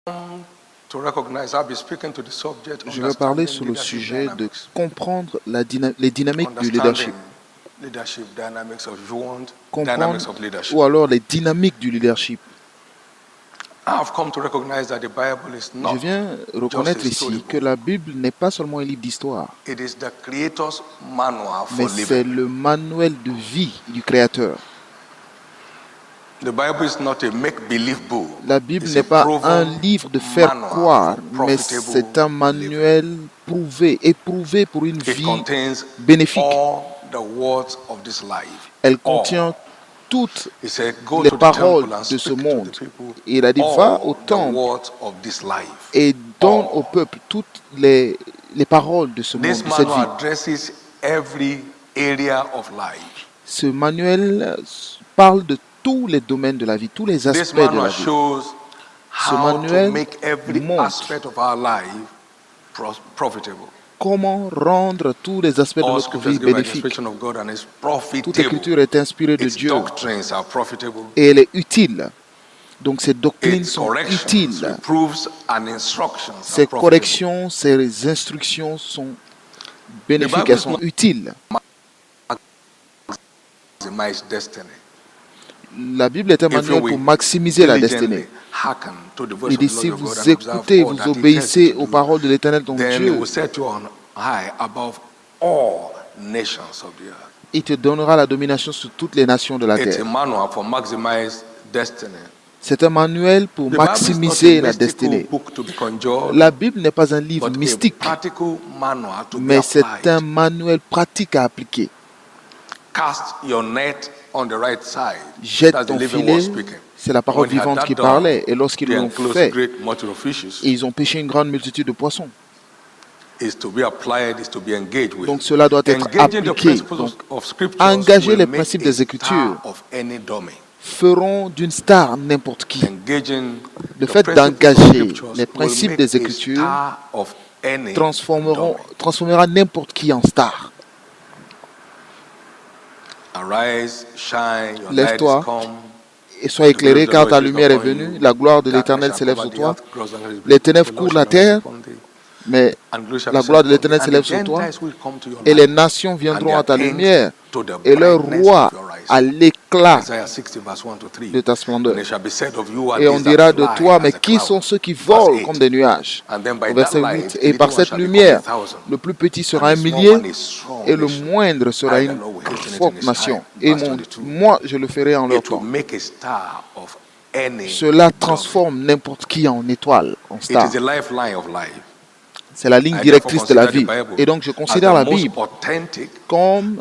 To recognize, I'll be speaking to the subject, Je vais parler sur le sujet de comprendre les dynamiques du leadership. Leadership dynamics of you want, Comprendre, dynamics of leadership. ou alors les dynamiques du leadership. I've come to recognize that the Bible is not Je viens reconnaître ici que la Bible n'est pas seulement un livre d'histoire, it is the Creator's manual mais for c'est living. le manuel de vie du Créateur. The Bible is not a make-believe book. La Bible It's n'est a pas proven un livre de faire manual croire, for mais profitable c'est un manuel éprouvé pour une It vie contains bénéfique. all the words of this life. Elle All. contient toutes He said, go les to the paroles temple and de ce speak to monde. the people Et il a dit, va au all the temple words of this life. et donne All. au peuple toutes les paroles de ce monde, This de cette vie. manual addresses every area of life. Ce manuel parle de tous les domaines de la vie, tous les This aspects de la manual vie. shows Ce how manuel to make every montre aspect of our life profitable. Comment rendre tous les aspects de All notre scriptures vie given by the bénéfiques. inspiration of God and is Toute profitable. l'écriture est inspirée de Its Dieu doctrines are profitable. et elle est utile. Donc ces doctrines Its sont corrections, utiles. reproofs and instructions are Ces profitable. corrections, ces instructions sont bénéfiques, elles sont utiles. Maximize destiny. La Bible est un manuel pour maximiser la destinée. Hearken to the voice Il of dit, the si Lord your vous God and observe écoutez, all vous that he tells obéissez you to aux do, paroles de l'Éternel ton then he Dieu, will set you on high above all nations of the earth. il te donnera la domination sur toutes les nations de la It's a terre. manual for maximize destiny. C'est un manuel pour The Bible is not maximiser a la mystical destinée. book to be conjured, La Bible n'est pas un livre but mystique, a practical manual to be mais c'est applied. un manuel pratique à appliquer. Cast your net on the right side. Jette That's the ton living word filet, speaking. c'est la parole When he had vivante that qui done, parlait. Et lorsqu'ils they l'ont enclosed fait, great multitude of fishes. et ils ont pêché une grande multitude de poissons. Is to be applied, is to be engaged with. Donc cela doit être Engaging the appliqué. principles Donc, of scriptures engager will les make principes a des Écritures star of any dummy. feront d'une star n'importe qui. Engaging Le the fait principles of d'engager scriptures les will principes make des a Écritures star of any transformera n'importe qui en star. dummy. Arise, shine, your light is Lève-toi come. et sois éclairé car ta lumière est venue. La gloire de l'Éternel s'élève sur toi. Les ténèbres couvrent la terre, mais la gloire de l'Éternel s'élève sur toi. Et les nations viendront à ta lumière et leur roi à l'éclat de ta splendeur. Et on dira de toi, mais qui sont ceux qui volent comme des nuages? Au verset 8, et par cette lumière, le plus petit sera un millier et le moindre sera une forte nation. Et moi, je le ferai en leur temps. Cela transforme n'importe qui en étoile, en star. C'est la ligne directrice de la vie. Et donc je considère la Bible comme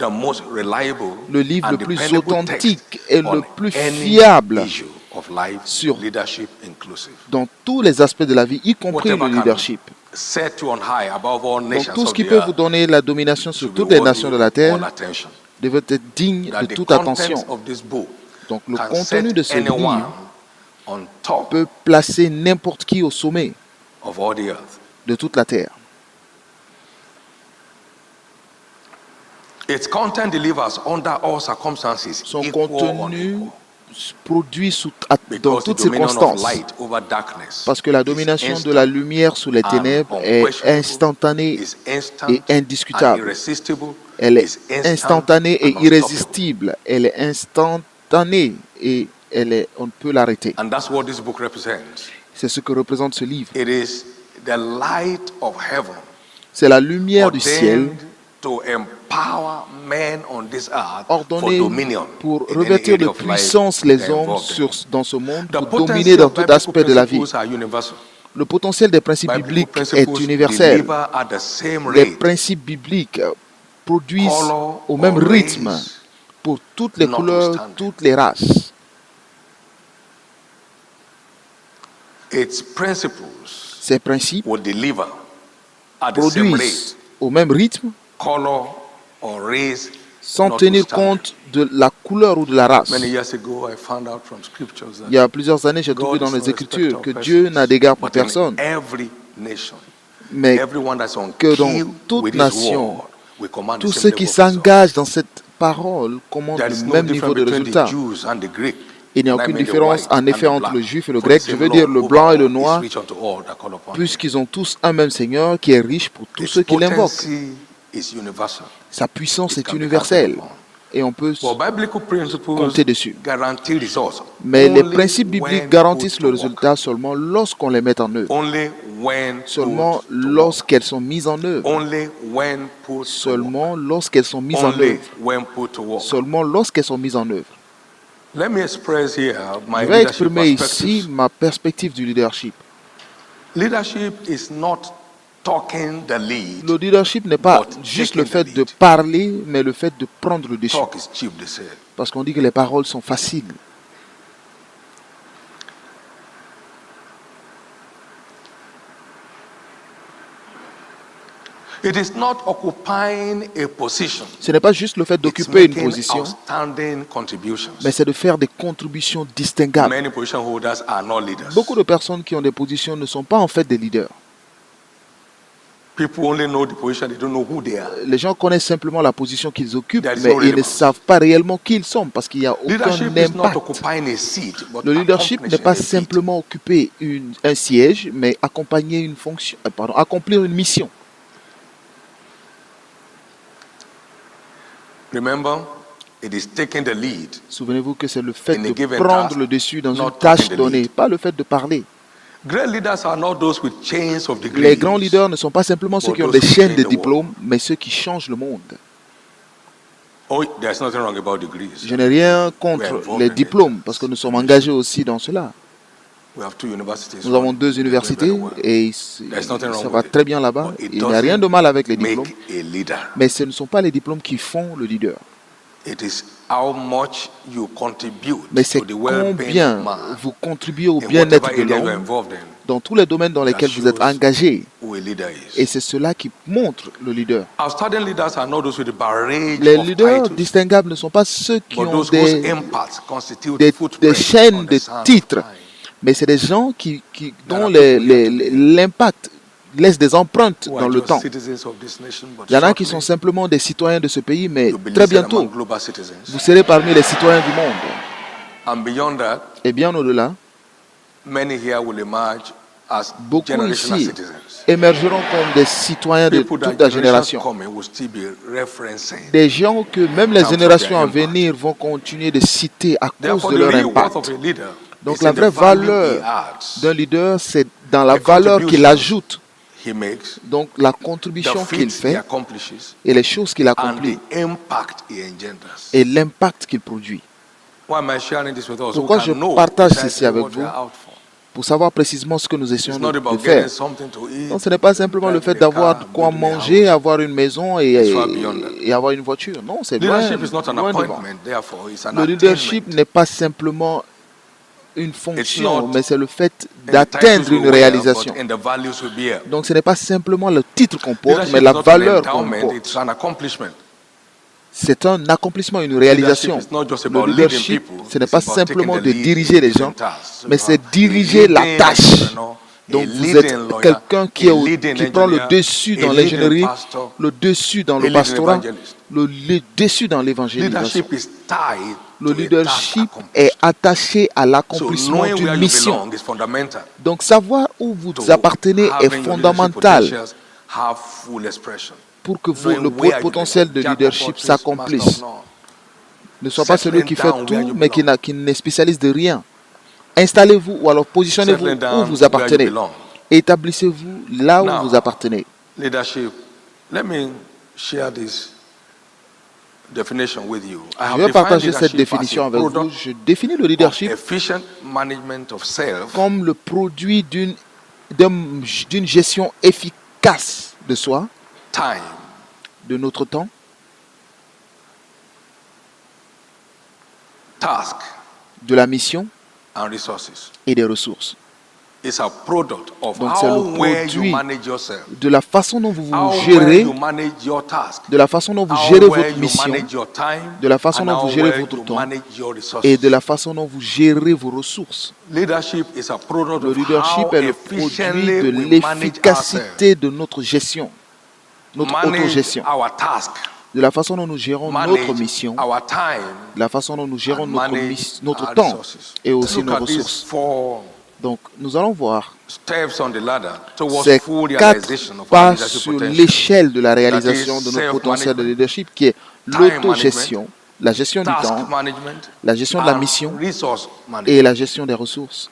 le livre le plus authentique et le plus fiable dans tous les aspects de la vie, y compris le leadership. Donc tout ce qui peut vous donner la domination sur toutes les nations de la terre devait être digne de toute attention. Donc le contenu de ce livre peut placer n'importe qui au sommet de toute la terre. Son contenu produit dans toutes circonstances, parce que la domination de la lumière sur les ténèbres est instantanée et indiscutable. Elle est instantanée et irrésistible. Elle est instantanée et on ne peut l'arrêter. C'est ce que représente ce livre. C'est la lumière du ciel ordonnée pour revêtir de puissance les hommes dans ce monde, pour dominer dans tout aspect de la vie. Le potentiel des principes bibliques est universel. Les principes bibliques produisent au même rythme pour toutes les couleurs, toutes les races. Ces principes produisent au même rythme sans tenir compte de la couleur ou de la race. Il y a plusieurs années, j'ai trouvé dans les Écritures que Dieu n'a d'égard pour personne, mais que dans toute nation, tous ceux qui s'engagent dans cette parole commandent le même niveau de résultat. Il n'y a aucune différence en effet entre le juif et le grec, je veux dire le blanc et le noir, puisqu'ils ont tous un même Seigneur qui est riche pour tous ceux qui l'invoquent. Sa puissance est universelle et on peut compter dessus. Mais les principes bibliques garantissent le résultat seulement lorsqu'on les met en œuvre, seulement lorsqu'elles sont mises en œuvre, seulement lorsqu'elles sont mises en œuvre, seulement lorsqu'elles sont mises en œuvre. Je vais exprimer ici ma perspective du leadership. Le leadership n'est pas juste le fait de parler, mais le fait de prendre le dessus. Parce qu'on dit que les paroles sont faciles. Ce n'est pas juste le fait d'occuper une position, mais c'est de faire des contributions distinguables. Beaucoup de personnes qui ont des positions ne sont pas en fait des leaders. Les gens connaissent simplement la position qu'ils occupent, mais ils ne savent pas réellement qui ils sont parce qu'il n'y a aucun impact. Le leadership n'est pas simplement occuper un siège, mais accompagner une fonction, accomplir une mission. Souvenez-vous que c'est le fait de prendre le dessus dans une tâche donnée, pas le fait de parler. Les grands leaders ne sont pas simplement ceux qui ont des chaînes de diplômes, mais ceux qui changent le monde. Je n'ai rien contre les diplômes, parce que nous sommes engagés aussi dans cela. Nous avons 2 universités et ça va très bien là-bas. Il n'y a rien de mal avec les diplômes, mais ce ne sont pas les diplômes qui font le leader. Mais c'est combien vous contribuez au bien-être de l'homme dans tous les domaines dans lesquels vous êtes engagé. Et c'est cela qui montre le leader. Les leaders distinguables ne sont pas ceux qui ont des chaînes de titres, mais c'est des gens dont l'impact laisse des empreintes dans le temps. Il y en a qui sont simplement des citoyens de ce pays, mais très bientôt, vous serez parmi les citoyens du monde. Et bien au-delà, beaucoup ici émergeront comme des citoyens de toute la génération. Des gens que même les générations à venir vont continuer de citer à cause de leur impact. Donc la vraie valeur d'un leader, c'est dans la valeur qu'il ajoute. Donc la contribution qu'il fait et les choses qu'il accomplit et l'impact qu'il produit. Pourquoi je partage ceci avec vous? Pour savoir précisément ce que nous essayons de faire. Donc ce n'est pas simplement le fait d'avoir de quoi manger, avoir une maison et avoir une voiture. Non, c'est loin devant. Le leadership n'est pas simplement une fonction, mais c'est le fait d'atteindre une réalisation. Donc ce n'est pas simplement le titre qu'on porte, mais la valeur qu'on porte. C'est un accomplissement, une réalisation. Le leadership, ce n'est pas simplement de diriger les gens, mais c'est diriger la tâche. Donc vous êtes quelqu'un qui prend le dessus dans l'ingénierie, le dessus dans le pastorat, le dessus dans l'évangélisation. Le leadership est attaché à l'accomplissement d'une mission. Donc savoir où vous appartenez est fondamental pour que le potentiel de leadership s'accomplisse. Ne sois pas celui qui fait tout, mais qui n'est spécialiste de rien. Installez-vous ou alors positionnez-vous où vous appartenez. Établissez-vous là où vous appartenez. Je vais partager cette définition avec vous. Je définis le leadership comme le produit d'une gestion efficace de soi, de notre temps, de la mission et des ressources. Donc c'est le produit de la façon dont vous vous gérez, de la façon dont vous gérez votre mission, de la façon dont vous gérez votre temps et de la façon dont vous gérez vos ressources. Le leadership est le produit de l'efficacité de notre gestion, notre autogestion. de la façon dont nous gérons notre manage mission, our time, de la façon dont nous gérons and notre, manage notre our temps resources. et aussi Look nos at these ressources. 4 Donc, nous allons voir steps on the ladder towards ces full 4 realization of our pas leadership sur potential. l'échelle de la réalisation de notre potentiel de self-management, leadership qui est l'autogestion, la gestion du Task temps, management, la gestion de la and mission resource et management. la gestion des ressources.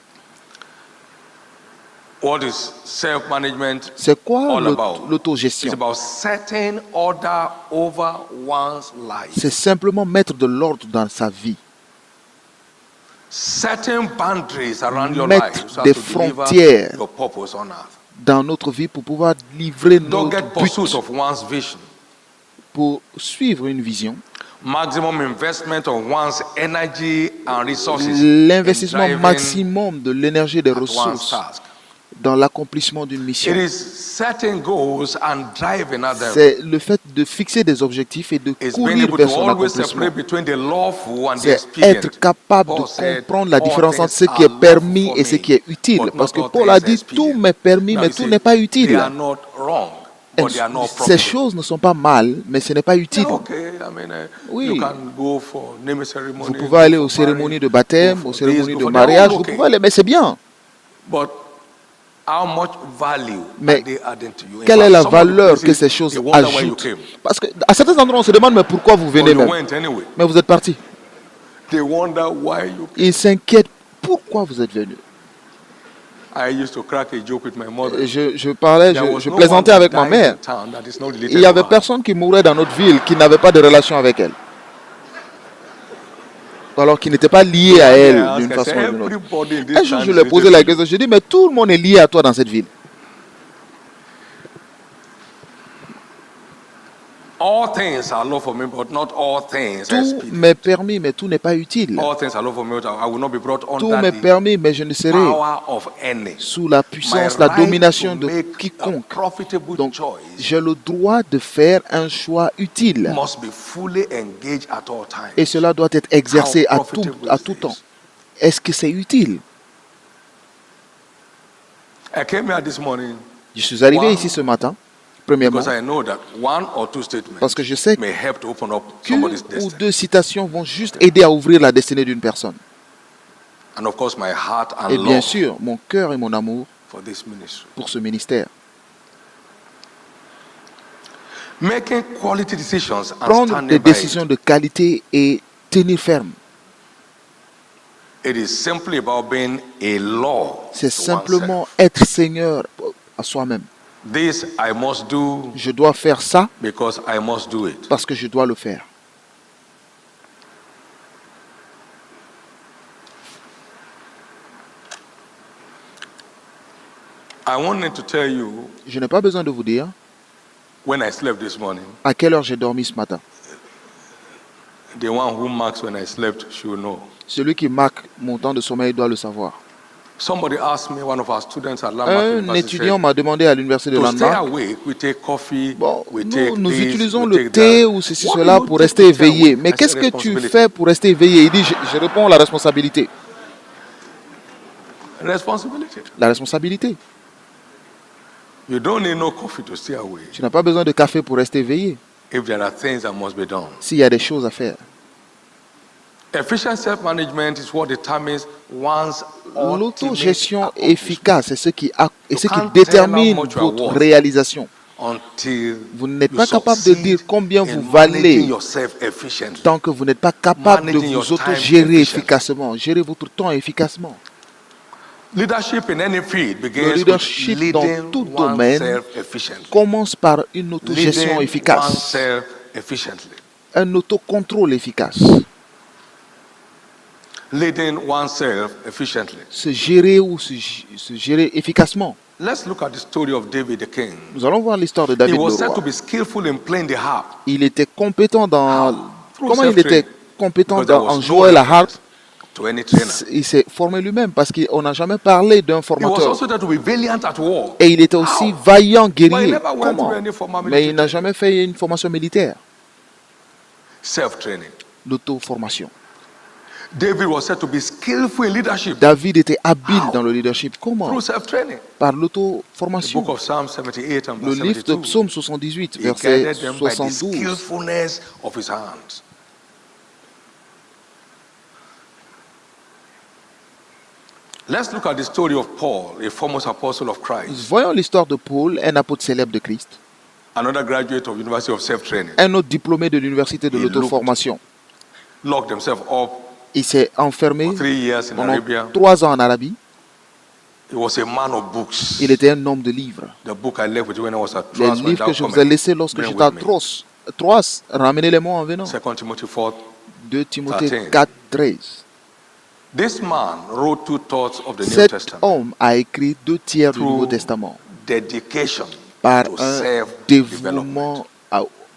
What is self-management C'est quoi all about? It's l'autogestion? about setting order over one's life. C'est simplement mettre de l'ordre dans sa vie, Setting boundaries around your mettre life so as des to deliver frontières your purpose on earth. dans notre vie pour pouvoir livrer notre Dogged pursuit but, of one's vision. pour suivre une vision. Maximum investment of one's energy and resources L'investissement in driving maximum de l'énergie et des at one's ressources task. dans l'accomplissement d'une mission. It is setting goals and driving at them. C'est le fait de fixer des objectifs et de It's being courir able vers to son always accomplissement. separate between the lawful and the C'est expedient. être capable de Paul said, comprendre la "All différence entre ce things qui est are permis lawful et for ce me, qui est utile. but Parce que not all Paul a things dit expedient." tout m'est permis, Now mais you tout see, n'est pas They utile. are not wrong, but they are not Ces profitable. choses ne sont pas mal, mais ce n'est pas utile. Yeah, okay, I mean, Oui. you can go for name ceremony. Vous pouvez aller aux cérémonies de baptême, aux cérémonies de mariage, vous pouvez aller, mais c'est bien. But how much value Mais are they adding to you? In quelle est fact, la some of the valeur que places, ces choses they wonder why you ajoutent? came. Parce qu'à certains endroits, on se demande mais pourquoi vous But venez you même. went anyway. Mais vous êtes parti. They wonder why you came. Ils s'inquiètent pourquoi vous êtes venu. I used to crack a joke with my mother. Je parlais, There was je no plaisantais one avec that ma died mère. in town that is not related Il n'y avait to her. personne qui mourait dans notre ville qui n'avait pas de relation avec elle. Alors qui n'était pas lié à elle d'une façon ou d'une autre. Un jour, je lui ai posé la question, je lui ai dit, mais tout le monde est lié à toi dans cette ville. All things are lawful for me, but not all things are Tout expedient. m'est permis, mais tout n'est pas utile. All things are lawful for me, but I will not be brought Tout under m'est the permis, mais je ne serai power of any. sous la My puissance, la right domination to de make a quiconque. profitable Donc, choice j'ai le droit de faire un choix utile. must be fully engaged at all times. Et cela doit être exercé How à profitable tout is temps. this? Est-ce que c'est utile? I came here this morning Je suis arrivé Wow. ici ce matin, premièrement, because I know that one or two statements parce que je sais may help to open up qu'une somebody's ou destiny. deux citations vont juste aider à ouvrir la destinée d'une personne. And of course, my heart and Et bien love sûr, mon cœur et mon amour for this ministry. pour ce ministère. Making quality decisions and Prendre standing des by décisions de qualité et tenir ferme. it. It is simply about being a law C'est to simplement oneself. être Seigneur à soi-même. This I must do Je dois faire ça because I must do it. parce que je dois le faire. I wanted to tell you Je n'ai pas besoin de vous dire when I slept this morning. à quelle heure j'ai dormi ce matin. The one who marks when I slept should know. Celui qui marque mon temps de sommeil doit le savoir. Somebody asked me, one of our students at Landmark Un University, étudiant said, m'a demandé à l'université de to stay Landmark, awake, we take coffee, bon, we take nous this, utilisons we le take thé that. ou ceci, What cela do you pour take rester to stay éveillé. awake? Mais I qu'est-ce said, que tu responsibility. fais pour rester éveillé? Il dit, je réponds la responsabilité. Responsibility. La responsabilité. You don't need no coffee to stay awake Tu n'as pas besoin de café pour rester éveillé. if there are things that must be done. S'il y a des choses à faire. Efficient self-management is what determines one's L'autogestion ultimate efficace est ce qui can't détermine tell how much you are votre worth réalisation. until Vous n'êtes you pas capable de dire succeed combien in vous managing valez yourself efficiently. tant que vous n'êtes pas capable de Managing your vous time autogérer efficiently. efficacement. Gérer votre temps efficacement. Leadership in any field Le begins leadership with dans leading tout domaine oneself efficiently. commence par une autogestion Leading efficace, oneself efficiently. un autocontrôle efficace. Leading oneself efficiently. Se gérer ou se gérer efficacement. Let's look at the story of David the king. Nous allons voir l'histoire de He David was le said roi. to be skillful in playing the harp. Il était compétent dans... Through Comment il self-training. était compétent Because there en was no jouant la harpe? reference to any trainer. Il s'est formé lui-même parce qu'on n'a jamais parlé d'un He was formateur. also there to be valiant at war. Et il était aussi How? vaillant, But he guerrier. never went Comment? through any formal Mais il military n'a jamais fait une formation militaire. self-training. L'auto-formation. David was said to be skillful in leadership David était habile How? dans le leadership. Comment? through self-training. Par The l'auto-formation. book of Psalm 78 and Le verse livre de 72. Psaume 78, He verset guided them by the 72. skillfulness of his hands. Let's look at the story of Paul, a famous apostle of Christ, Voyons l'histoire de Paul, un apôtre célèbre de Christ, another graduate of University of Self-Training. un autre diplômé de l'université de He l'auto-formation. Locked himself up Il s'est enfermé for 3 years in pendant Arabia. 3 ans en Arabie. He was a man of books. Il était un homme de livres. The book I left with you when I was at Les Troas, livres que je vous ai laissés lorsque j'étais à Troas, ramenez-les-moi en venant. 2 Timothy 4. 2 Timothée 13. 4, 13. This man wrote 2/3 of the New Cet Testament homme a écrit 2 tiers du Through Nouveau Testament dedication par to un self-development. dévouement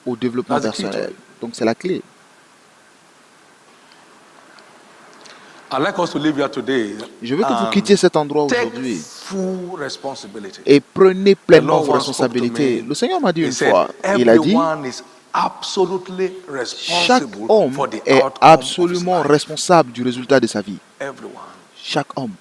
au développement That's the key to personnel. it. Donc c'est la clé. I'd like us to live here today. Je veux que vous and quittiez cet endroit take aujourd'hui full responsibility. et prenez pleinement The Lord vos once spoke to responsabilités. me. Le Seigneur m'a dit He une said, fois, il a dit, everyone is absolutely chaque responsible homme for the est outcome absolument of his life. responsable du résultat de sa vie. Everyone. Chaque homme.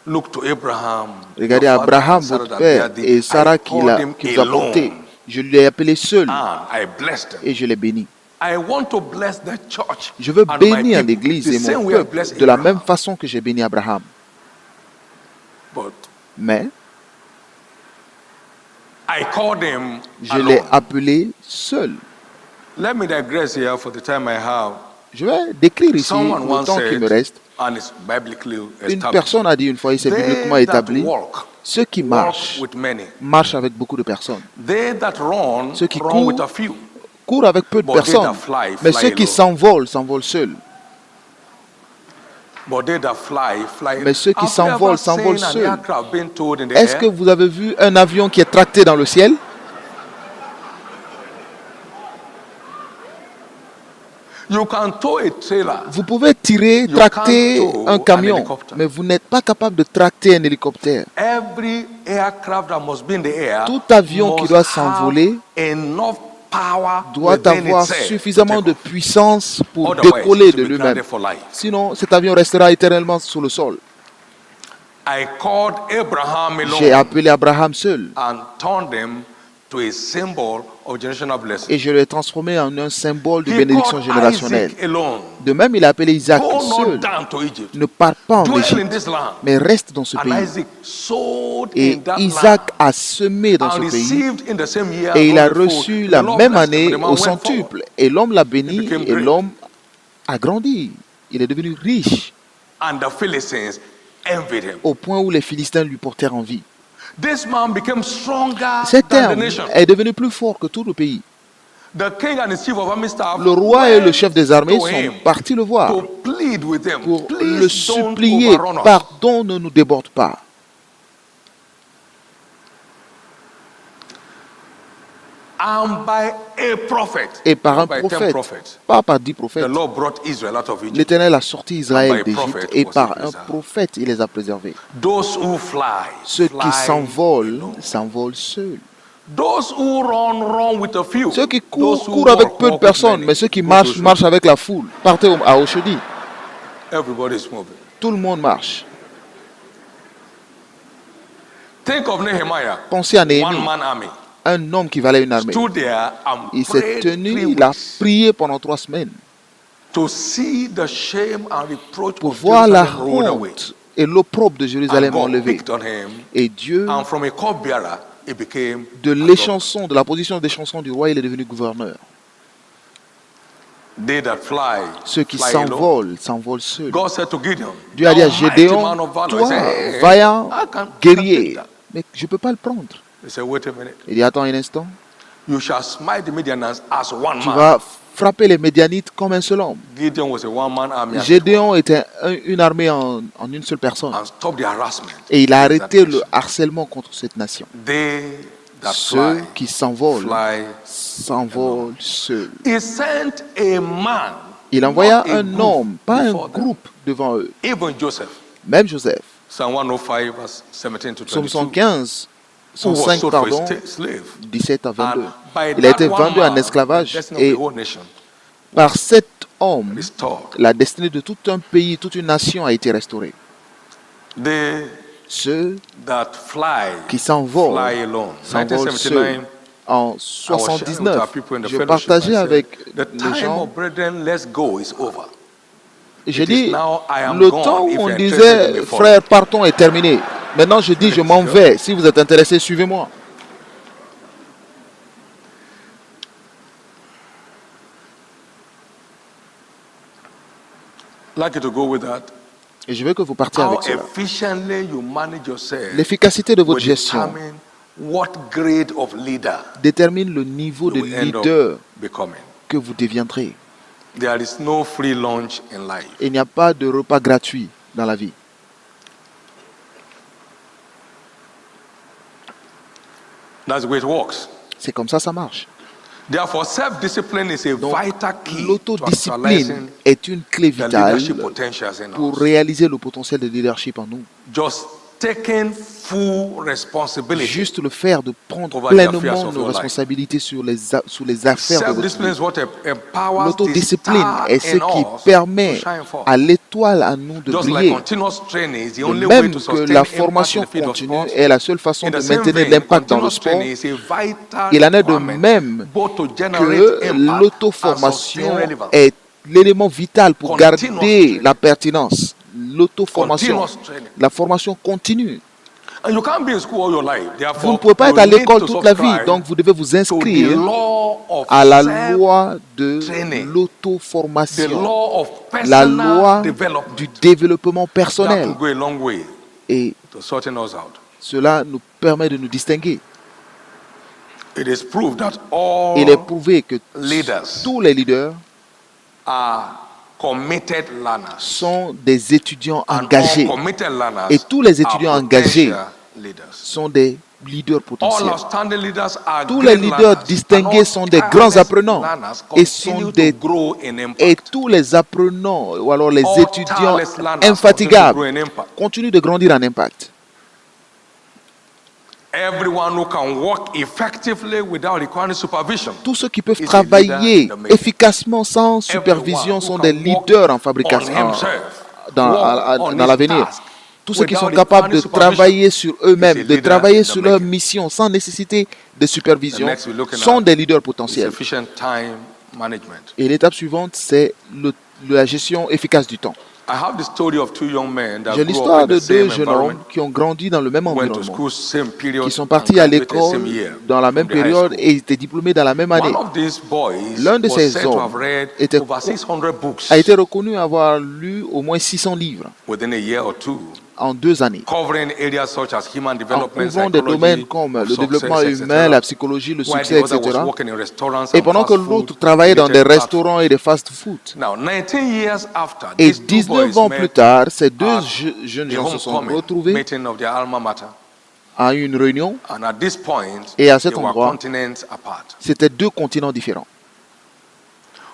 Look to Abraham. Regardez your father, Abraham, Sarah votre that père, bear thee. et Sarah I qui called him vous a porté. alone, Je l'ai appelé seul and I blessed him. et je l'ai béni. I want to bless the church Je veux and my bénir people l'Église the et same mon way I peuple blessed de la Abraham. même façon que j'ai béni Abraham. But Mais I called him je l'ai alone. appelé seul. Let me digress here for the time I have. Je vais décrire ici Someone le once temps qui me said, reste. and it's biblically Une established, personne a dit une fois, et c'est bibliquement they that établi, walk, ceux qui walk marchent, with many. marchent avec beaucoup de personnes. They that run, Ceux qui run with courent, a few. Courent avec peu de But they personnes. that fly, Mais fly ceux qui alone. s'envolent, s'envolent seuls. But they that fly, fly. Mais ceux qui Have you ever s'envolent, s'envolent seen an seuls. aircraft being towed in the Est-ce air? que vous avez vu un avion qui est tracté dans le ciel? You can tow a trailer. Vous pouvez tirer, You tracter can't tow un an camion, helicopter. mais vous n'êtes pas capable de tracter un hélicoptère. Every aircraft that must be in the air Tout avion qui must doit have s'envoler enough power doit within avoir itself to suffisamment take de off. puissance pour Otherwise, décoller it de will be lui-même. grounded for life. Sinon, cet avion restera éternellement sur le sol. I called Abraham J'ai alone appelé Abraham seul and turned him to a symbol of generational blessing. et je l'ai transformé en un symbole de He bénédiction called générationnelle. Isaac alone. De même, il a appelé Isaac Go not seul. down to Egypt. Ne pars pas en Dwell in Égypte, this land. mais reste dans ce And pays. Isaac sowed Et in that Isaac land a semé dans and ce pays received in the same year et il a hundredfold. reçu The la Lord même blessed him. année The man au went forward. centuple. Et l'homme l'a béni He became et great. l'homme a grandi. Il est devenu riche And the Philistines envied him. au point où les Philistins lui portèrent envie. This man became stronger Cet than the homme nation. est devenu plus fort que tout le pays. The king and his chief of army staff Le roi et le went chef des armées to sont him partis le voir to plead with him. pour Please le don't supplier. overrun us. Pardon, ne nous déborde pas. And by a prophet, Et par un not by 10 prophète, prophets, pas par 10 the prophètes, Lord brought Israel out of Egypt. l'Éternel a sorti Israël by a d'Égypte prophet et was par he un preserved. prophète, il les a préservés. Those who fly, Ceux qui fly s'envolent, alone. s'envolent seuls. Those who run with a few. Ceux qui Those courent, who courent avec walk, peu de walk with personnes, many. mais ceux qui Go marchent, to marchent avec la foule. Partez à Oshodi. Everybody's moving. Tout le monde marche. Think of Nehemiah, Pensez à Néhémie, one-man army. un homme qui valait une armée. Stood there and Il s'est prayed tenu, 3 il a weeks prié pendant 3 semaines to see the shame and reproach pour of voir la Jerusalem rolled away. honte et l'opprobre de And Jérusalem God enlevée. picked on him, Et Dieu, and from a cupbearer, he became de a les governor. chansons, de la position des chansons du roi, il est devenu gouverneur. They that fly, Ceux qui fly alone. s'envolent, s'envolent seuls. God said to Gideon, Dieu a dit à "Thou mighty Gédéon, man of valor." He toi, said, "Hey, vaillant, I can't guerrier, take that." mais je ne peux pas le prendre. He said, wait a minute. Il dit, attends un instant, You shall smite the Midianites as one tu man. vas frapper les Médianites comme un seul homme. Gideon was a one-man army as Gédéon était une armée en une seule personne. and stop the harassment. Et il a against arrêté that le nation. harcèlement contre cette nation. They that Ceux fly, qui s'envolent, fly. s'envolent seuls. He sent a man. Il envoya not a un group homme, pas un before them. groupe devant eux. Even Joseph. Même Joseph. Psalm 105, verse 17 to Psaume 22. 115, Who was 105, sold for pardon, a slave. 17 à 22. And by Il a that été one vendu en man, esclavage the destiny et of the whole nation par cet homme, restored. la destinée de tout un pays, toute une nation a été restaurée. They Ceux that fly, qui s'envolent s'envolent seuls. En I was sharing with our 79, people in the je fellowship. partageais I said, avec the les time gens, of brethren, let's go is over. j'ai It is dit, now I am le gone. temps If où on you're interested, you disait, may follow. frère, partons est terminé. Maintenant, je dis, je m'en vais. Si vous êtes intéressés, suivez-moi. I'd like you to go with that. Et je veux que vous partiez How avec cela. efficiently you manage yourself L'efficacité de votre will gestion determine what grade of leader détermine le niveau de you will end leader up becoming. que vous deviendrez. There is no free lunch in life. Il n'y a pas de repas gratuit dans la vie. That's the way it works. C'est comme ça marche. Therefore, self-discipline is a Donc, vital key to l'autodiscipline actualizing est une clé the vitale leadership potentials in pour us. réaliser le potentiel de leadership en nous. Just taking full responsibility. Juste le faire de prendre Over the affairs pleinement of nos your life. responsabilités sur les affaires de votre Self-discipline is vie. what empowers the L'autodiscipline star est ce in qui us permet to shine forth. à l'étoile à nous de Just like briller. continuous training is the De only way même to que sustain la impact in formation the field of continue sports. est la seule façon In de the same maintenir vein, l'impact dans le continuous sport, training is a vital il en est de requirement même both to generate que impact and sustain l'auto-formation relevance. est l'élément vital pour Continuous garder training. la pertinence. L'auto-formation, Continuous training. la formation continue. And you can't be in school all your life. Vous Therefore, ne pouvez pas you être à need l'école to toute la vie, subscribe donc vous devez vous to the inscrire law of à la self- loi de training. the l'auto-formation, law of la personal loi development. du développement That personnel. will go a long way Et to sorting us out. cela nous permet de nous distinguer. It is proved that all Il est prouvé que leaders tous les leaders are committed learners. sont des étudiants And engagés. all committed learners Et tous les étudiants are engagés potential leaders. sont des leaders All potentiels. outstanding leaders are Tous les great leaders learners. distingués And sont all des grands tireless apprenants learners et sont continue des- to grow in impact. Et tous les apprenants, ou alors les All étudiants tireless learners continue to infatigables, grow in impact. continuent de grandir en impact. Everyone who can work effectively without requiring supervision. Tous ceux qui peuvent is a travailler leader in the making. efficacement sans supervision Everyone sont who des can work leaders en on fabrication, himself, dans work on his l'avenir. task Tous ceux qui sont without capables de requiring supervision travailler sur is a eux-mêmes, de leader travailler in the sur leur making. mission sans nécessité de supervision, The next we're looking sont at des leaders is potentiels. efficient time management. Et l'étape suivante, c'est la gestion efficace du temps. I have the story of two young men that J'ai grew l'histoire up in de the deux same jeunes hommes environment, qui ont grandi dans le même went to environnement, school same period, qui sont and partis à graduated l'école same year dans la from même the high période school. et étaient diplômés dans la même année. One of these boys L'un de was ces said to hommes have read était- over 600 books a été reconnu avoir lu au moins 600 livres within a year or two, en 2 années, covering areas such as human en development, couvrant des domaines psychology, comme le success, développement etc., humain, la psychologie, le while succès, the other was etc. working in restaurants Et and pendant que fast l'autre food travaillait dans des related platforms. restaurants et des fast-food. Now, 19 years after, Et these two 19 boys ans met plus tard, ces deux at jeunes the gens se sont homecoming retrouvés meeting of their alma mater. à une réunion. And at this point, Et à cet they were endroit, continents apart. C'était 2 continents différents.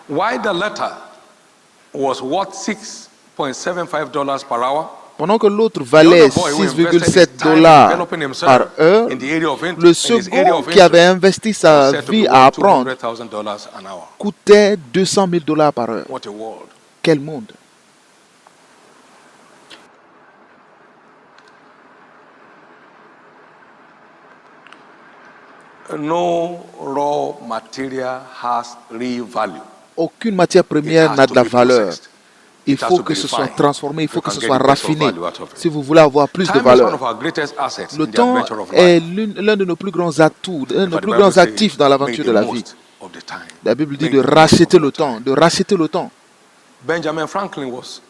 Why the latter was worth $6.75 per hour? Pendant que l'autre The valait other boy who invested his 6,7 time dollars developing himself par heure, in the area of le in his area second of qui avait interest investi was sa said to be vie à worth apprendre $200,000 an hour. coûtait 200 000 dollars par heure. What a world. Quel monde! No raw material has real value. Aucune matière première It n'a has de to la be valeur. processed. Il It has faut to que be ce soit refined. transformé, il faut You que can ce get soit the best of raffiné value out of it. si vous voulez avoir plus de Time is one valeur. of our greatest assets Le in the temps adventure of est life. l'un de nos plus grands atouts, l'un de nos But the plus Bible grands says, actifs dans l'aventure make de the la vie. most of the time. La Bible dit Make de the most racheter of le the time. temps, de racheter le temps. Benjamin Franklin was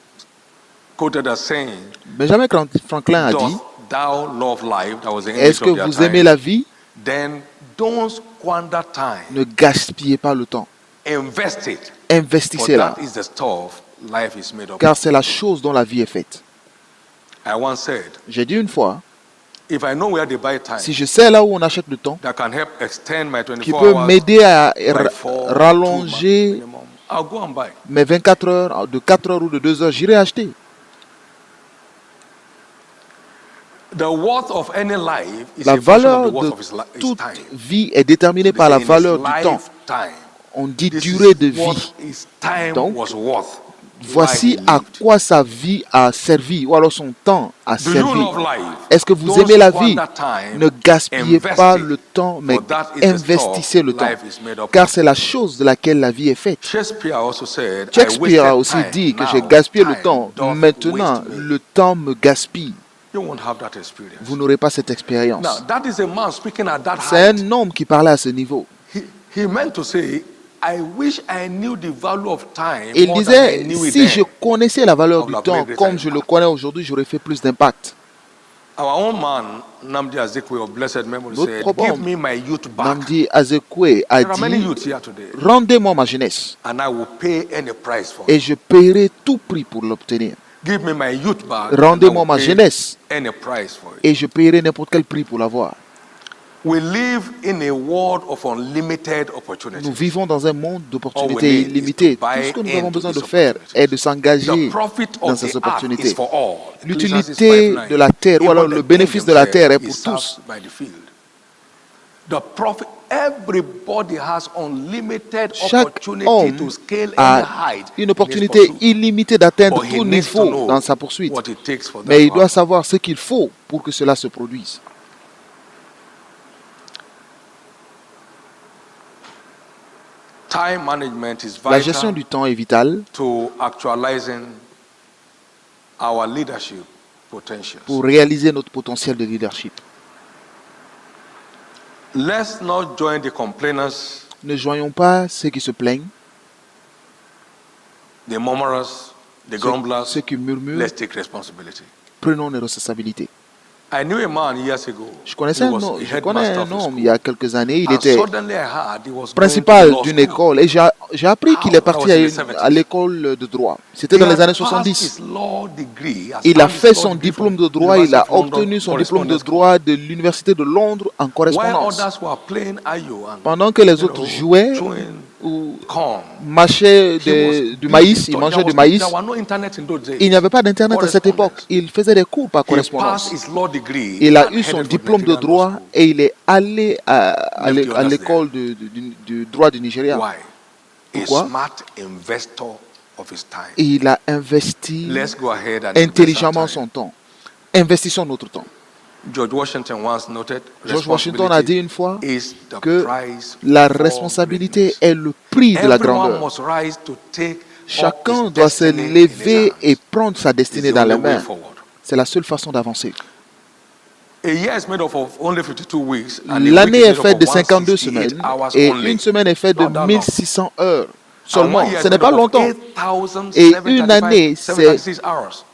quoted as saying, Benjamin Franklin a dit, "Dost thou love life?" That was the est-ce English que of their vous aimez time. la vie? Then don't squander time. Ne gaspillez pas le temps. Invest it. For Investissez-la, that is the stuff life is made of. car c'est la chose dont la vie est faite. I once said, J'ai dit une fois, if I know where they buy time, si je sais là où on achète le temps, that can help extend my qui 24 peut hours m'aider à by 4 rallonger minimum, I'll go and buy. mes 24 heures, de 4 heures ou de 2 heures, j'irai acheter. The worth of any life is La a function of valeur the worth de of his toute time. vie est déterminée They par say la in his valeur du temps. lifetime, On dit This durée is de what vie. his time Donc, was worth. Voici while he à lived. quoi sa vie a servi, ou alors son temps a Do you servi. love life? Est-ce que vous Don't aimez la vie? squander time, Ne gaspillez invest pas it, le temps, mais for that is the investissez stuff le temps. life is made up Car of. c'est la chose de laquelle la vie est faite. Shakespeare also said, I Shakespeare a wasted aussi time. dit que Now j'ai gaspillé le time temps. doth Maintenant, waste me. le temps me gaspille. You won't have that experience. Vous n'aurez pas cette Now, expérience. that is a man speaking at that C'est height. un homme qui parlait à ce niveau. He meant to say, I wish I knew the value of time Il more than I disait, knew it si then. je connaissais la valeur I would du have temps made greater comme je le impact. connais aujourd'hui, j'aurais fait plus d'impact. Our own man, Nnamdi Azikiwe of blessed memory, Notre said, propre give me my youth back. Nnamdi Azikiwe a There are many dit, youths here today, rendez-moi ma jeunesse and I will pay any price for et it. je paierai tout prix pour l'obtenir. Give me my youth back, and I Rendez-moi will ma pay jeunesse any price for it. et je paierai n'importe quel prix pour l'avoir. We live in a world of unlimited Nous opportunities. vivons dans un monde All d'opportunités we need is illimitées. to Tout buy ce que nous avons into besoin de these faire est de opportunities. s'engager The profit dans of ces the earth is opportunités. for all. L'utilité Ecclesiastes 5:9. de la terre, ou Even alors the le king bénéfice de la terre est himself pour is tous. served by the field. The profit, everybody has unlimited Chaque opportunity homme to scale any a height une in his opportunité pursuit. illimitée d'atteindre But he tout needs to niveau know dans sa poursuite. what it takes for that Mais il to doit happen. savoir ce qu'il faut pour que cela se produise. Time management is La gestion vital du temps est vitale to actualizing our leadership potentials. pour réaliser notre potentiel de leadership. Let's not join the complainers, Ne joignons pas ceux qui se plaignent, the murmurers, the grumblers. ceux qui murmurent. Let's take responsibility. Prenons nos responsabilités. I knew a man years ago. Je connais un homme il y a quelques années. Il And était suddenly I heard he was principal going to d'une law school. école et j'ai appris qu'il est parti That was in the 70s. à l'école de droit. C'était He dans les had années passed 70. his law degree, has Il a passed his fait law son degree diplôme from de droit, il University a of London obtenu son diplôme de correspondence droit de l'Université de Londres en school. While correspondance. others were playing Ayo and Pendant que les autres jouaient chewing ou corn. mâchaient du maïs, ils mangeaient du maïs, There were no internet in those days. il n'y avait pas d'internet à cette époque. Il faisait des cours par He correspondance. passed his law degree Il a and eu son headed for diplôme de Nigerian law droit school. et il est allé à Left the others l'école du droit du Nigeria. Why? Pourquoi? A smart investor of his time. Et il a investi Let's go ahead and intelligemment invest our son time. temps. Investissons notre temps. George Washington once noted, George Washington a dit une fois is the que price la for responsabilité greatness. est le prix de la Everyone grandeur. must rise to take up Chacun his doit se destiny in his lever hands. et prendre sa It's destinée the dans les only way mains. forward. C'est la seule façon d'avancer. A year is made up of only 52 weeks, and a week L'année is est made up faite de of 52 168 semaines hours et only. une semaine est faite de Not that long. 1600 heures And seulement. one year Ce is n'est made pas up of longtemps. 8,755 Et une année, c'est 76 hours.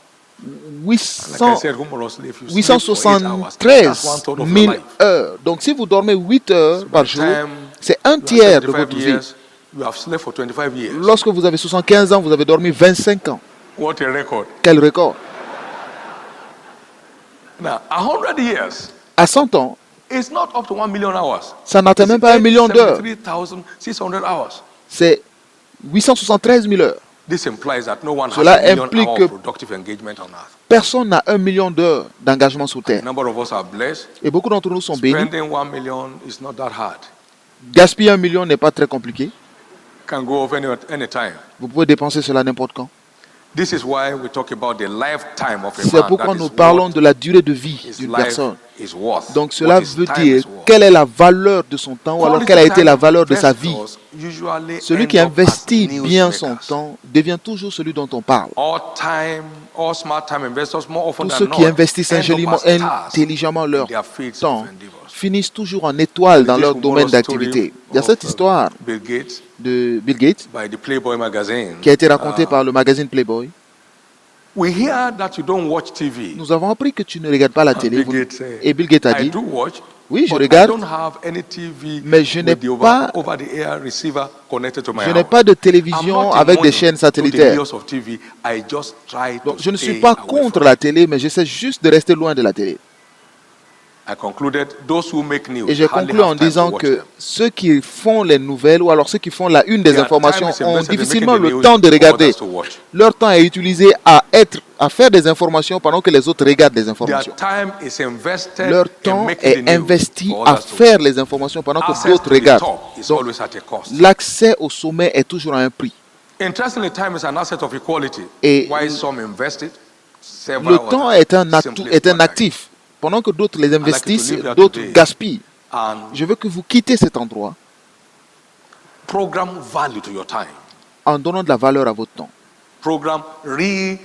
Like I 800 said, humorously, if you sleep for 8 hours, 873 that's 1/3 of your 000 life. heures. Donc si vous dormez 8 heures par jour, Time c'est un you are tiers de 75 votre vie. years, you have slept for 25 years. Lorsque vous avez 75 ans, vous avez dormi 25 ans. What a record. Quel record! Now, 100 years À 100 ans, is not up to 1 million hours. ça n'atteint même pas 1 million d'heures. 3,600 hours. C'est 873 000 heures. This implies that no one has Cela a million implique hours que of productive engagement on earth. Personne n'a 1 million d'heures d'engagement sur A Terre. number of us are blessed. Et beaucoup d'entre nous sont bénis. Spending 1 million is not that hard. Gaspiller 1 million n'est pas très compliqué. Can go off any time. Vous pouvez dépenser cela n'importe quand. This is why we talk about the lifetime of a C'est man. pourquoi That nous is parlons what de la durée de vie his d'une life personne. is worth. Donc cela What his veut time dire is worth. quelle est la valeur de son temps ou alors quelle a été la valeur de sa vie. Celui qui investit bien son temps devient toujours celui dont on parle. All smart time investors, more often Tous than ceux qui not, investissent end up as stars intelligemment in leur their fields temps of endeavors. finissent toujours en étoile dans This leur humorous domaine story d'activité. Il y a of, cette histoire Bill Gates de Bill Gates by the Playboy magazine. qui a été racontée par le magazine Playboy. We hear that you don't watch TV. Nous avons appris que tu ne regardes pas la télé. Bill Gates said, Et Bill Gates a I dit, do watch, oui, je but regarde, I don't have any TV mais je n'ai with the pas- over-the-air receiver connected to my je n'ai house. pas de I'm télévision not avec des immune chaînes to the satellitaires. lures of TV. I just try to Donc je ne suis stay pas away contre from la it. télé, mais j'essaie juste de rester loin de la télé. Et j'ai conclu en disant que ceux qui font les nouvelles ou alors ceux qui font la une des informations ont difficilement le temps de regarder. Leur temps est utilisé à faire des informations pendant que les autres regardent des informations. Leur temps est investi à faire les informations pendant que d'autres regardent. Donc, l'accès au sommet est toujours à un prix. Et le temps est un actif. Pendant que d'autres les investissent, d'autres gaspillent. Je veux que vous quittez cet endroit en donnant de la valeur à votre temps. Programmez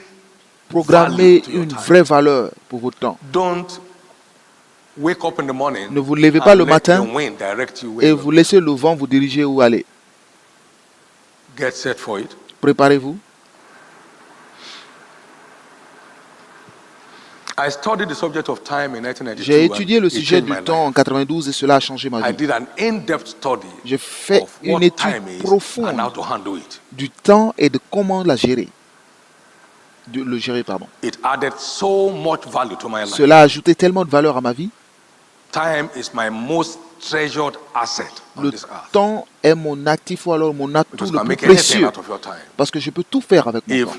une vraie valeur pour votre temps. Ne vous levez pas le matin et vous laissez le vent vous diriger où aller. Préparez-vous. J'ai étudié le sujet du temps en 92 et cela a changé ma vie. J'ai fait une étude profonde du temps et de comment le gérer. Cela a ajouté tellement de valeur à ma vie. Le temps est mon actif ou alors mon atout le plus précieux parce que je peux tout faire avec mon temps.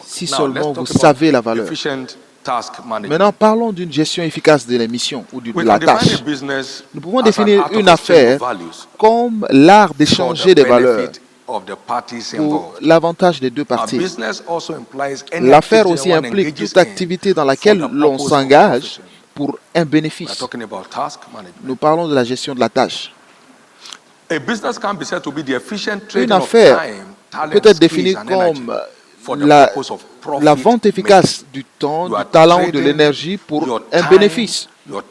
Si seulement vous savez la valeur. Maintenant, parlons d'une gestion efficace de l'émission ou de la tâche. Nous pouvons définir une affaire comme l'art d'échanger des valeurs pour l'avantage des deux parties. L'affaire aussi implique toute activité dans laquelle l'on s'engage pour un bénéfice. Nous parlons de la gestion de la tâche. Une affaire peut être définie comme la vente efficace du temps, du talent, de l'énergie pour un bénéfice. Vous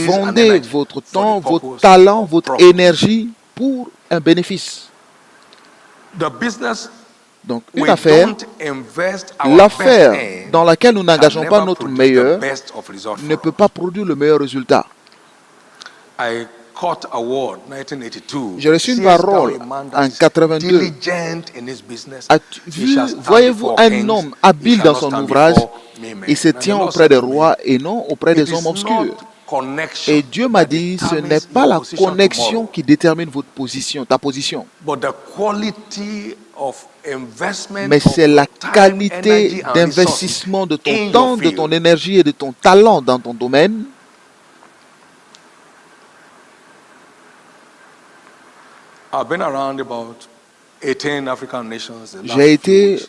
vendez votre temps, votre talent, votre énergie pour un bénéfice. Donc, une affaire, l'affaire dans laquelle nous n'engageons pas notre meilleur ne peut pas produire le meilleur résultat. J'ai reçu une parole en 82. Voyez-vous un homme habile dans son ouvrage, il se tient auprès des rois et non auprès des hommes obscurs. Et Dieu m'a dit, ce n'est pas la connexion qui détermine votre position, ta position. Mais c'est la qualité d'investissement de ton temps, de ton énergie et de ton talent dans ton domaine. J'ai été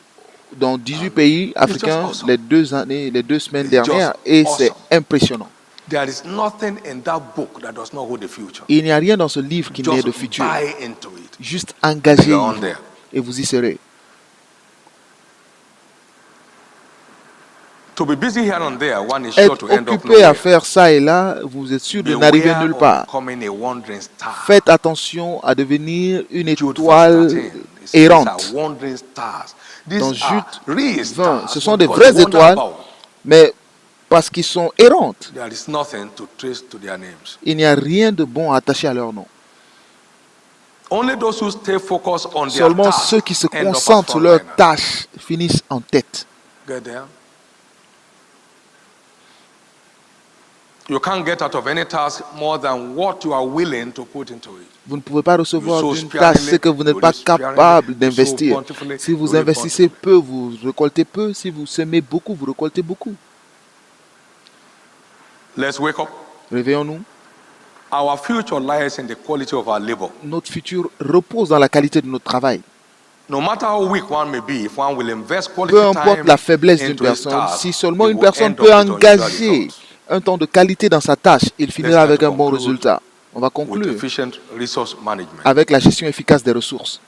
dans 18 pays africains les 2 semaines dernières et c'est impressionnant. Il n'y a rien dans ce livre qui n'ait de futur. Juste engagez-vous et vous y serez. Être occupé à faire ça et là, vous êtes sûr de n'arriver nulle part. Faites attention à devenir une étoile errante. Dans Jude 20, ce sont des vraies étoiles, mais parce qu'ils sont errantes, il n'y a rien de bon attaché à leur nom. Seulement ceux qui se concentrent sur leurs tâches finissent en tête. Vous ne pouvez pas recevoir d'une tâche ce que vous n'êtes pas capable d'investir. Si vous investissez peu, vous récoltez peu. Si vous semez beaucoup, vous récoltez beaucoup. Réveillons-nous. Notre futur repose dans la qualité de notre travail. Peu importe la faiblesse d'une personne, si seulement une personne peut engager un temps de qualité dans sa tâche, il finira avec un bon résultat. On va conclure avec la gestion efficace des ressources.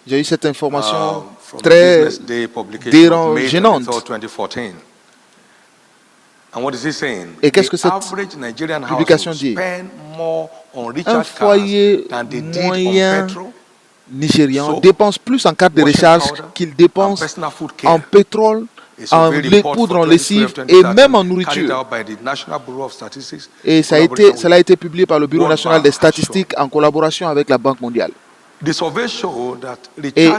J'ai eu cette information très dérangeante. Et qu'est-ce que cette publication dit? Un foyer moyen nigérian dépense plus en carte de recharge qu'il dépense en pétrole, en poudre en lessive et même en nourriture. Et cela a été publié par le Bureau national des statistiques en collaboration avec la Banque mondiale. Et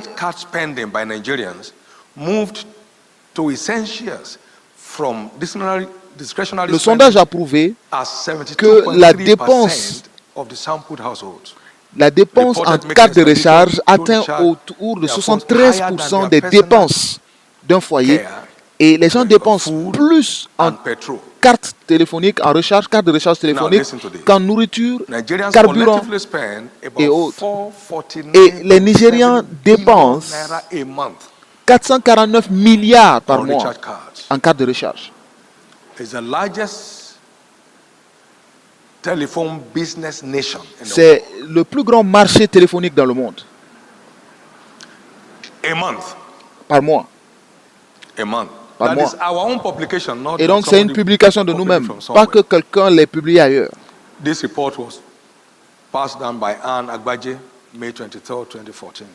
from discretionary Le sondage a prouvé que la dépense en carte de recharge atteint autour de 73% des dépenses d'un foyer. Et les gens dépensent plus en carte téléphonique, en recharge, carte de recharge téléphonique, qu'en nourriture, carburant et autres. Et les Nigérians dépensent 449 milliards par mois en carte de recharge. C'est le plus grand marché téléphonique dans le monde. Par mois. Par mois. Et donc c'est une publication de nous-mêmes, pas que quelqu'un l'ait publié ailleurs. This report was passed down by Anne Agbaje, May 23, 2014.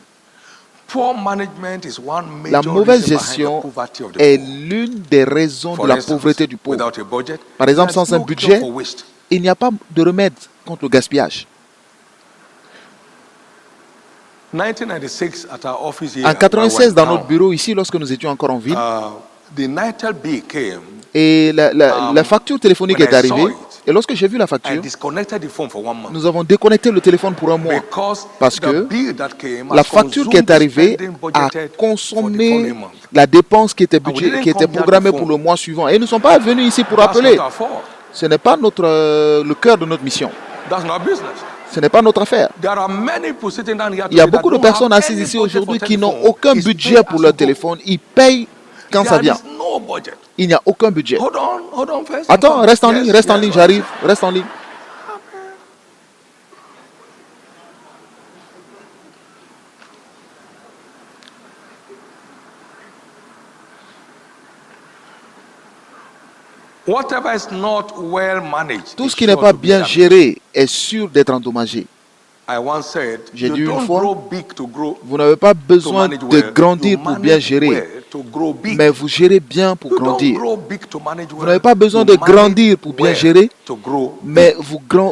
Poor management is one La major mauvaise reason gestion behind the poverty of the est poor. l'une des raisons de la pauvreté du pauvre. Without a budget, Par exemple, there's sans un no budget, cure for waste. il n'y a pas de remède contre le gaspillage. 1996 at our office here, En 96, where dans I went notre bureau ici, lorsque nous étions encore en ville, the Nitel bill came. et la facture téléphonique when est I arrivée, saw it, et lorsque j'ai vu la I facture, disconnected the phone for 1 month. nous avons déconnecté le téléphone pour un mois. Because Parce the que bill that came la has facture qui est consumed arrivée spending a budgeted for the consommé following month. la dépense qui était, we didn't qui était come here programmée to pour phone. le mois suivant. Et ils ne sont pas venus ici pour That's appeler. not our fault. Ce n'est pas le cœur de notre mission. That's not business. Ce n'est pas notre affaire. There are many people sitting down here Il y a today beaucoup that de don't personnes have assises any ici budget aujourd'hui for qui n'ont telephone. aucun It's budget paid pour as leur you go. téléphone. Ils payent quand ça There vient. is no budget. Il n'y a aucun budget. Hold on first. Attends, reste en Yes, ligne, reste en yes, ligne, yes. j'arrive, reste en ligne. Whatever is not well managed Tout is ce qui n'est sure pas to be bien damaged. géré est sûr d'être endommagé. I once said, J'ai you dit une don't fois, grow big to grow Vous n'avez pas to besoin manage de well. grandir You pour bien manage gérer, well to grow big. mais vous gérez bien pour You don't grandir. grow big to manage well. Vous n'avez pas besoin You de manage grandir pour bien well gérer, to grow mais big.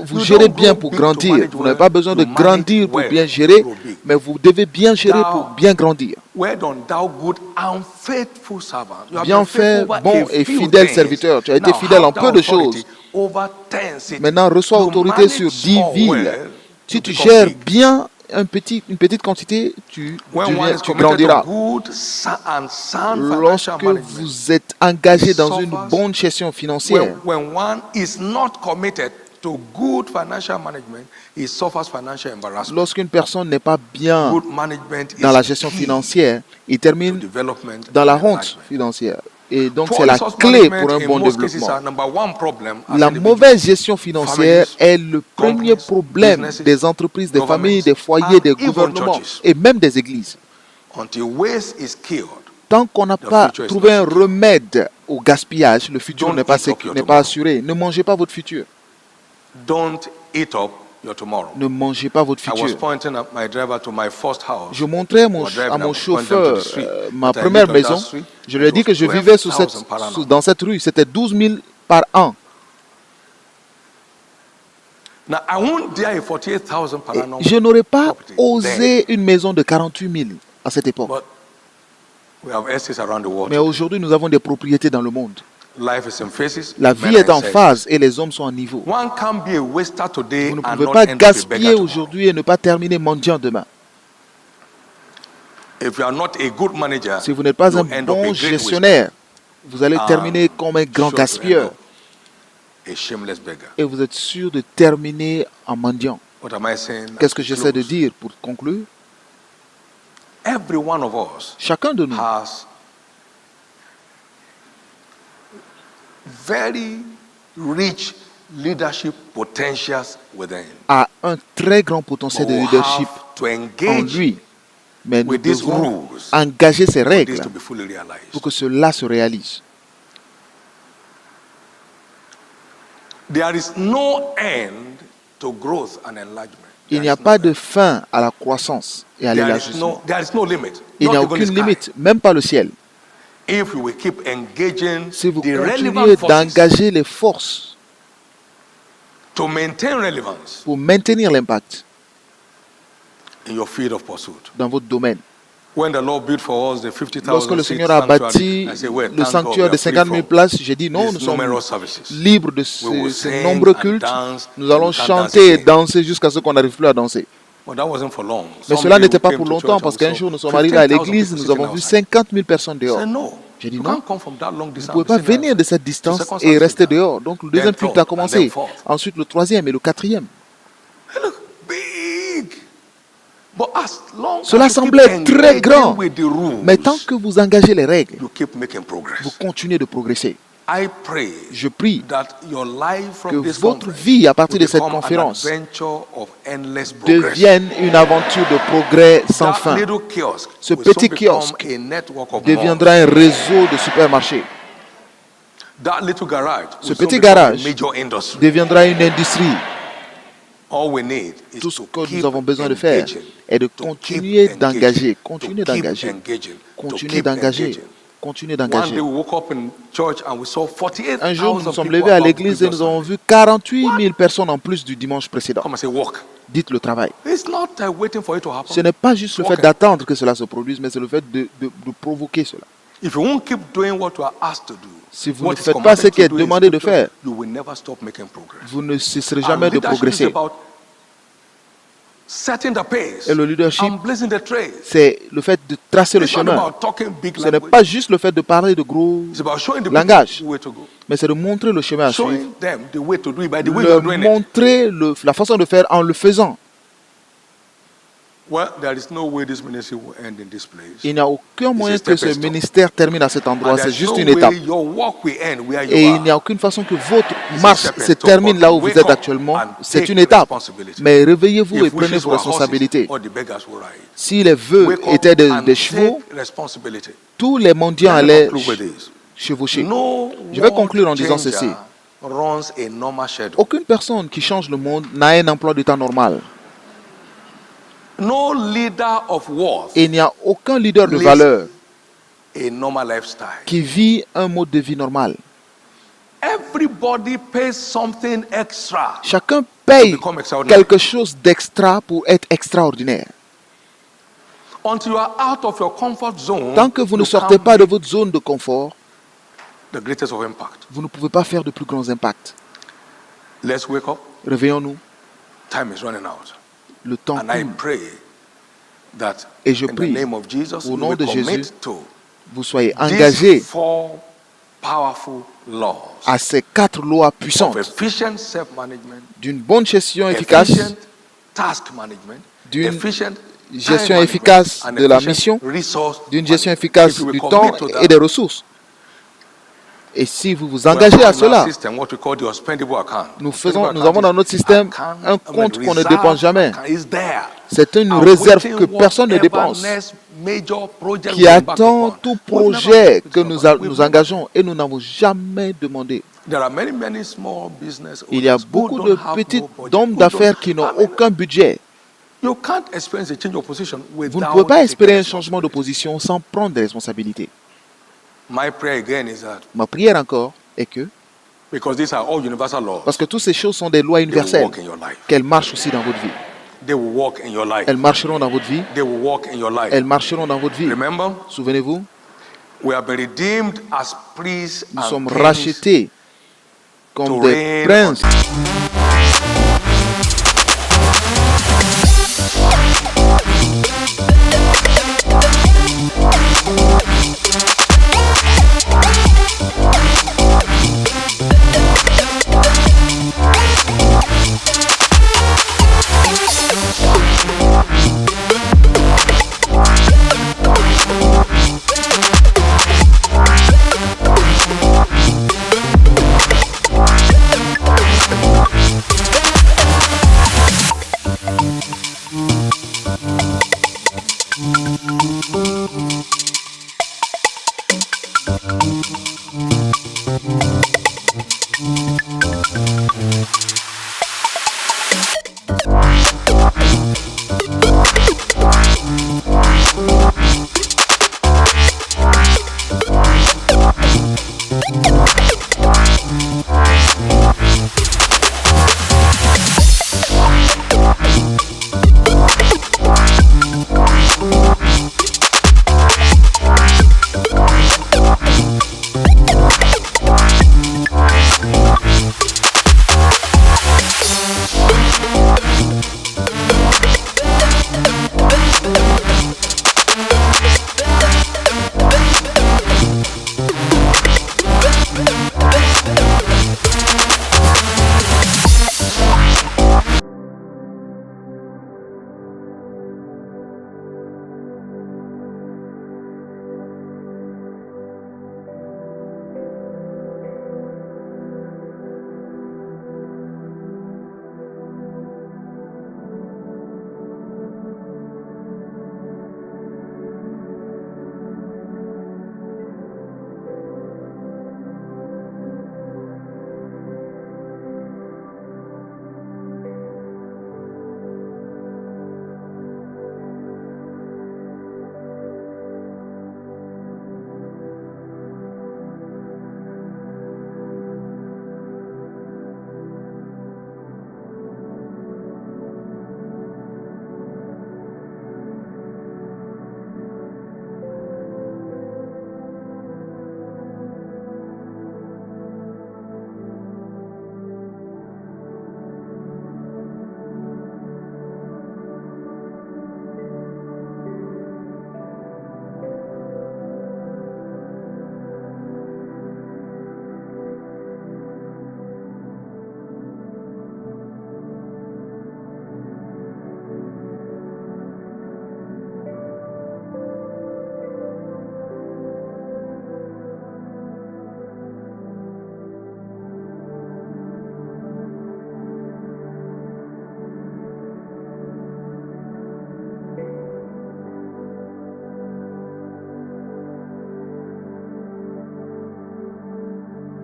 vous You gérez don't bien grow pour big to grandir. manage Vous n'avez well. pas besoin de You manage grandir pour well bien to gérer, grow big. mais vous devez bien gérer Now, pour bien grandir. Well done, thou good and faithful servant. You have Bien been fait, faithful over bon a et few fidèle things. serviteur. Tu as été Now fidèle en have peu thou de authority choses. over 10 cities. Maintenant, reçois You autorité sur manage 10 all villes. well, Si you tu become gères big. bien une petite quantité, tu When one is tu committed grandiras. to good and sound financial Lorsque management, vous êtes engagé dans une suffers bonne gestion financière, when one is not committed to good financial management, he suffers financial embarrassment. lorsqu'une personne n'est pas bien Good management dans is la gestion key financière, il to termine development dans la and honte enlargement. financière. Et donc, Poor c'est la resource clé management pour un in bon most cases développement. are number one problem as La individuals. mauvaise gestion financière families, est le premier companies, problème businesses, des entreprises, des governments, familles, des foyers, and des even gouvernements churches. et même des églises. Until waste is killed, Tant qu'on n'a The pas future is trouvé not un secure. remède au gaspillage, le futur Don't n'est pas, eat up your n'est pas tomorrow. assuré. Ne mangez pas votre futur. don't eat up your tomorrow. Ne mangez pas votre I was futur. pointing at my driver to my first house. Je montrais à mon We're driving, I chauffeur was pointing them to the street. ma That I première lived on that maison. street. Je lui ai It dit was que je vivais sous 12,000 per annum. dans cette rue. C'était 12 000 par an. Now, I won't dare a 48,000 per Et annum je n'aurais pas property osé une maison de 48 000 à cette époque. then, but we have estates around the world. Mais aujourd'hui, nous avons des propriétés dans le monde. Life is in phases. La men vie est are in en sexes. phase et les hommes sont en niveau. One can't be a waster today Vous ne and pouvez not pas end up a gaspiller beggar tomorrow. aujourd'hui et ne pas terminer mendiant demain. If you are not a good manager, Si vous n'êtes pas you un end up a bon great gestionnaire, vous allez Ah, terminer comme un grand sure to end gaspilleur up a shameless beggar. et vous êtes sûr de terminer en mendiant. What am I saying? Qu'est-ce que as we j'essaie de close? dire pour conclure? Every one of us Chacun de nous has very rich leadership potentials within. a un très grand potentiel de But we leadership have to en engage lui. Mais nous with these devons rules engager ces for this règles to be fully realized. pour que cela se réalise. There is no end to growth and enlargement. Il n'y There a is no pas end. de fin à la croissance et à l'élargissement. There is no limit. Il n'y a Not even the aucune sky. limite, même pas le ciel. If we will keep engaging Si vous the relevant continuez forces d'engager les forces to maintain relevance pour maintenir l'impact in your field of pursuit, dans votre domaine, Lorsque le Seigneur a bâti le sanctuaire de 50 000 places, j'ai dit non, nous sommes libres de ces nombreux cultes. Nous allons chanter et danser jusqu'à ce qu'on n'arrive plus à danser. Mais cela n'était pas pour longtemps, parce qu'un jour nous sommes arrivés à l'église, nous avons vu 50 000 personnes dehors. J'ai dit non, vous ne pouvez pas venir de cette distance et rester dehors. Donc le deuxième culte a commencé, ensuite le troisième et le quatrième. Cela semblait très grand, mais tant que vous engagez les règles, vous continuez de progresser. Je prie que votre vie à partir de cette conférence devienne une aventure de progrès sans fin. Ce petit kiosque deviendra un réseau de supermarchés. Ce petit garage deviendra une industrie. Tout ce que nous avons besoin de faire est de continuer d'engager, continuer d'engager, continuer d'engager, continuer d'engager. Un jour, nous nous sommes levés à l'église et nous avons vu 48 000 personnes en plus du dimanche précédent. Dites le travail. Ce n'est pas juste le fait d'attendre que cela se produise, mais c'est le fait de provoquer cela. Si vous ne faites pas ce qui est demandé de faire, vous ne cesserez jamais de progresser. Et le leadership, c'est le fait de tracer le chemin. Ce n'est pas juste le fait de parler de gros langage, mais c'est de montrer le chemin à suivre, leur montrer la façon de faire en le faisant. Il n'y a aucun moyen que ce ministère termine à cet endroit, c'est juste une étape. Et il n'y a aucune façon que votre marche se termine là où vous êtes actuellement, c'est une étape. Mais réveillez-vous et prenez vos responsabilités. Si les vœux étaient des chevaux, tous les mendiants allaient chevaucher. Je vais conclure en disant ceci. Aucune personne qui change le monde n'a un emploi de temps normal. Et il n'y a aucun leader de valeur qui vit un mode de vie normal. Chacun paye quelque chose d'extra pour être extraordinaire. Tant que vous ne sortez pas de votre zone de confort, vous ne pouvez pas faire de plus grands impacts. Réveillons-nous. Le temps court. Et je prie, au nom de Jésus, vous soyez engagés à ces 4 lois puissantes d'une bonne gestion efficace, d'une gestion efficace de la mission, d'une gestion efficace du temps et des ressources. Et si vous vous engagez à cela, nous avons dans notre système un compte qu'on ne dépense jamais. C'est une réserve que personne ne dépense, qui attend tout projet que nous engageons et nous n'avons jamais demandé. Il y a beaucoup de petits hommes d'affaires qui n'ont aucun budget. Vous ne pouvez pas espérer un changement de position sans prendre des responsabilités. Ma prière encore est que, parce que toutes ces choses sont des lois universelles, qu'elles marchent aussi dans votre vie. Elles marcheront dans votre vie. Elles marcheront dans votre vie. Souvenez-vous, nous sommes rachetés comme des princes.